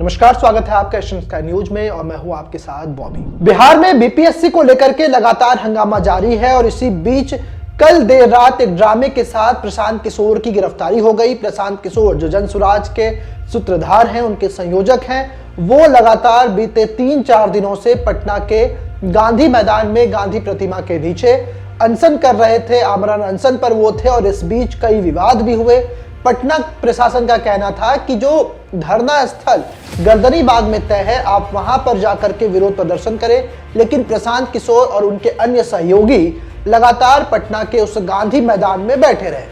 नमस्कार, स्वागत है आपका एशियन स्काई न्यूज में और मैं हूं आपके साथ बॉबी। बिहार में बीपीएससी को लेकर के लगातार हंगामा जारी है और इसी बीच कल देर रात एक ड्रामे के साथ प्रशांत किशोर की गिरफ्तारी हो गई। प्रशांत किशोर जो जनसुराज के सूत्रधार हैं, उनके संयोजक हैं, वो लगातार बीते 3-4 दिनों से पटना के गांधी मैदान में गांधी प्रतिमा के नीचे अनशन कर रहे थे। आमरण अनशन पर वो थे और इस बीच कई विवाद भी हुए। पटना प्रशासन का कहना था कि जो धरना स्थल गर्दनी बाग में तय है, आप वहां पर जाकर के विरोध प्रदर्शन करें, लेकिन प्रशांत किशोर और उनके अन्य सहयोगी लगातार पटना के उस गांधी मैदान में बैठे रहे।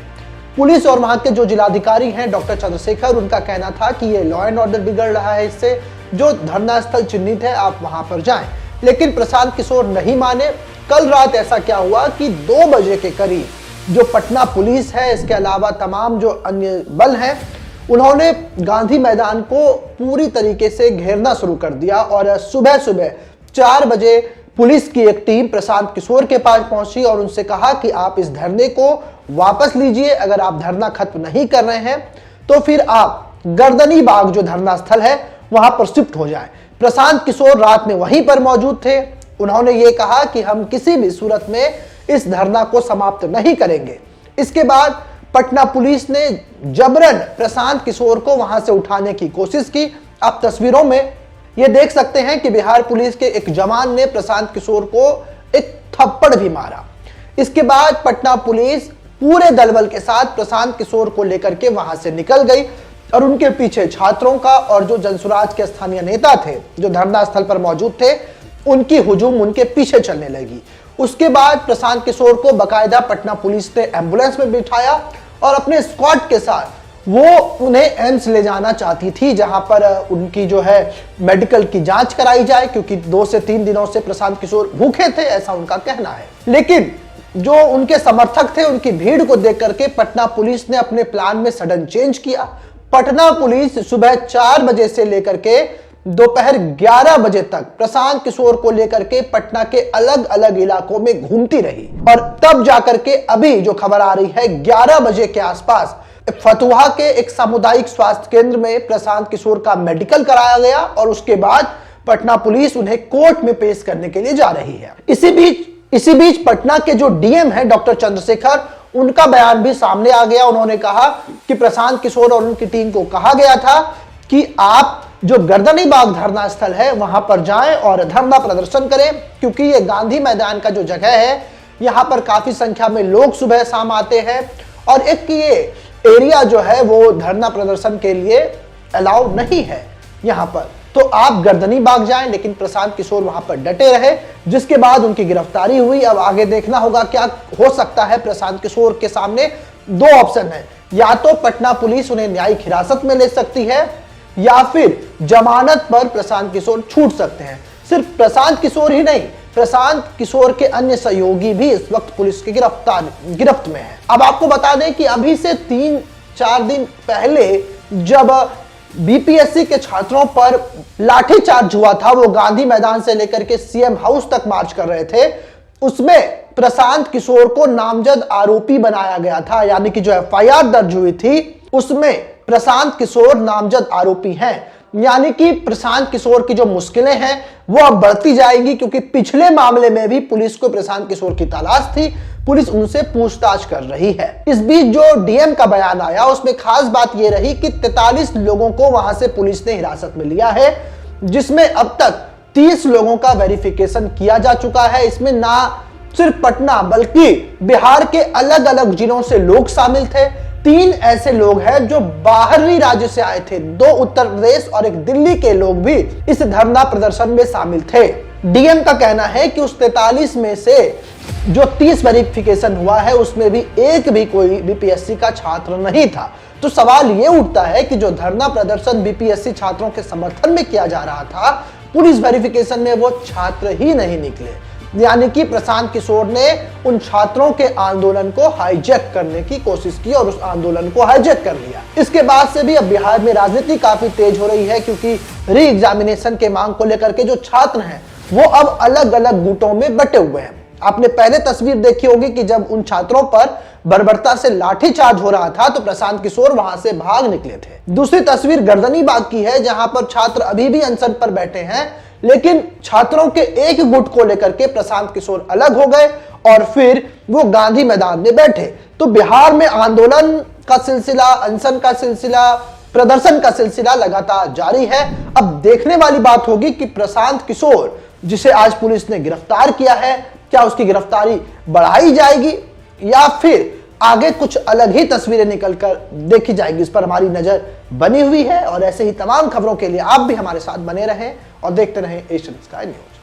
पुलिस और वहां के जो जिलाधिकारी हैं डॉक्टर चंद्रशेखर, उनका कहना था कि ये लॉ एंड ऑर्डर बिगड़ रहा है, इससे जो धरना स्थल चिन्हित है आप वहां पर जाएं। लेकिन प्रशांत किशोर नहीं माने। कल रात ऐसा क्या हुआ कि 2 बजे के करीब जो पटना पुलिस है, इसके अलावा तमाम जो अन्य बल हैं, उन्होंने गांधी मैदान को पूरी तरीके से घेरना शुरू कर दिया और सुबह 4 बजे पुलिस की एक टीम प्रशांत किशोर के पास पहुंची और उनसे कहा कि आप इस धरने को वापस लीजिए। अगर आप धरना खत्म नहीं कर रहे हैं तो फिर आप गर्दनी बाग जो धरना स्थल है वहां पर शिफ्ट हो जाएं। प्रशांत किशोर रात में वहीं पर मौजूद थे। उन्होंने ये कहा कि हम किसी भी सूरत में इस धरना को समाप्त नहीं करेंगे। इसके बाद पटना पुलिस ने जबरन प्रशांत किशोर को वहां से उठाने की कोशिश की। आप तस्वीरों में ये देख सकते हैं कि बिहार पुलिस के एक जवान ने प्रशांत किशोर को एक थप्पड़ भी मारा। इसके बाद पटना पुलिस पूरे दलबल के साथ प्रशांत किशोर को लेकर के वहां से निकल गई और उनके पीछे छात्रों का और जो जनसुराज के स्थानीय नेता थे जो धरना स्थल पर मौजूद थे, उनकी हुजूम उनके पीछे चलने लगी। उसके बाद प्रशांत किशोर को बकायदा पटना पुलिस ने एम्बुलेंस में बिठाया और अपने स्क्वाड के साथ वो उन्हें एम्स ले जाना चाहती थी, जहां पर उनकी जो है मेडिकल की जांच कराई जाए, क्योंकि 2 से 3 दिनों से प्रशांत किशोर भूखे थे, ऐसा उनका कहना है। लेकिन जो उनके समर्थक थे, उनकी भीड़ को देख करके पटना पुलिस ने अपने प्लान में सडन चेंज किया। पटना पुलिस सुबह 4 बजे से लेकर के दोपहर 11 बजे तक प्रशांत किशोर को लेकर के पटना के अलग अलग इलाकों में घूमती रही और तब जाकर के अभी जो खबर आ रही है 11 बजे के आसपास फतुहा के एक सामुदायिक स्वास्थ्य केंद्र में प्रशांत किशोर का मेडिकल कराया गया और उसके बाद पटना पुलिस उन्हें कोर्ट में पेश करने के लिए जा रही है। इसी बीच पटना के जो डीएम है डॉक्टर चंद्रशेखर, उनका बयान भी सामने आ गया। उन्होंने कहा कि प्रशांत किशोर और उनकी टीम को कहा गया था कि आप जो गर्दनी बाग धरना स्थल है वहां पर जाएं और धरना प्रदर्शन करें, क्योंकि ये गांधी मैदान का जो जगह है, यहां पर काफी संख्या में लोग सुबह शाम आते हैं और एक ये एरिया जो है वो धरना प्रदर्शन के लिए अलाउ नहीं है यहां पर, तो आप गर्दनी बाग जाएं। लेकिन प्रशांत किशोर वहां पर डटे रहे, जिसके बाद उनकी गिरफ्तारी हुई। अब आगे देखना होगा क्या हो सकता है। प्रशांत किशोर के सामने 2 ऑप्शन है, या तो पटना पुलिस उन्हें न्यायिक हिरासत में ले सकती है या फिर जमानत पर प्रशांत किशोर छूट सकते हैं। सिर्फ प्रशांत किशोर ही नहीं, प्रशांत किशोर के अन्य सहयोगी भी इस वक्त पुलिस की गिरफ्त में है। अब आपको बता दें कि अभी से 3-4 दिन पहले जब बीपीएससी के छात्रों पर लाठीचार्ज हुआ था, वो गांधी मैदान से लेकर के सीएम हाउस तक मार्च कर रहे थे, उसमें प्रशांत किशोर को नामजद आरोपी बनाया गया था। यानी कि जो एफआईआर दर्ज हुई थी उसमें प्रशांत किशोर नामजद आरोपी हैं। यानी कि प्रशांत किशोर की जो मुश्किलें हैं वो अब बढ़ती जाएंगी, क्योंकि पिछले मामले में भी पुलिस को प्रशांत किशोर की तलाश थी, पुलिस उनसे पूछताछ कर रही है। इस बीच जो डीएम का बयान आया उसमें खास बात यह रही कि 43 लोगों को वहां से पुलिस ने हिरासत में लिया है, जिसमें अब तक 30 लोगों का वेरिफिकेशन किया जा चुका है। इसमें ना सिर्फ पटना बल्कि बिहार के अलग अलग जिलों से लोग शामिल थे। 3 ऐसे लोग हैं जो बाहरी राज्य से आए थे, 2 उत्तर प्रदेश और 1 दिल्ली के लोग भी इस धरना प्रदर्शन में शामिल थे। डीएम का कहना है कि उस 43 में से जो 30 वेरिफिकेशन हुआ है उसमें भी एक भी कोई बीपीएससी का छात्र नहीं था। तो सवाल ये उठता है कि जो धरना प्रदर्शन बीपीएससी छात्रों के समर्थन में किया जा रहा था, पुलिस वेरिफिकेशन में वो छात्र ही नहीं निकले। यानी कि प्रशांत किशोर ने उन छात्रों के आंदोलन को हाईजैक करने की कोशिश की और उस आंदोलन को हाईजैक कर लिया। इसके बाद से भी अब बिहार में राजनीति काफी तेज हो रही है, क्योंकि री एग्जामिनेशन के मांग को लेकर के जो छात्र हैं वो अब अलग अलग गुटों में बटे हुए हैं। आपने पहले तस्वीर देखी होगी कि जब उन छात्रों पर बर्बरता से लाठीचार्ज हो रहा था तो प्रशांत किशोर वहां से भाग निकले थे। दूसरी तस्वीर गर्दनीबाग की है, जहां पर छात्र अभी भी अनशन पर बैठे हैं, लेकिन छात्रों के एक गुट को लेकर के प्रशांत किशोर अलग हो गए और फिर वो गांधी मैदान में बैठे। तो बिहार में आंदोलन का सिलसिला, अनशन का सिलसिला, प्रदर्शन का सिलसिला लगातार जारी है। अब देखने वाली बात होगी कि प्रशांत किशोर, जिसे आज पुलिस ने गिरफ्तार किया है, क्या उसकी गिरफ्तारी बढ़ाई जाएगी या फिर आगे कुछ अलग ही तस्वीरें निकलकर देखी जाएगी। इस पर हमारी नजर बनी हुई है और ऐसे ही तमाम खबरों के लिए आप भी हमारे साथ बने रहें और देखते रहें एशियन स्काई न्यूज।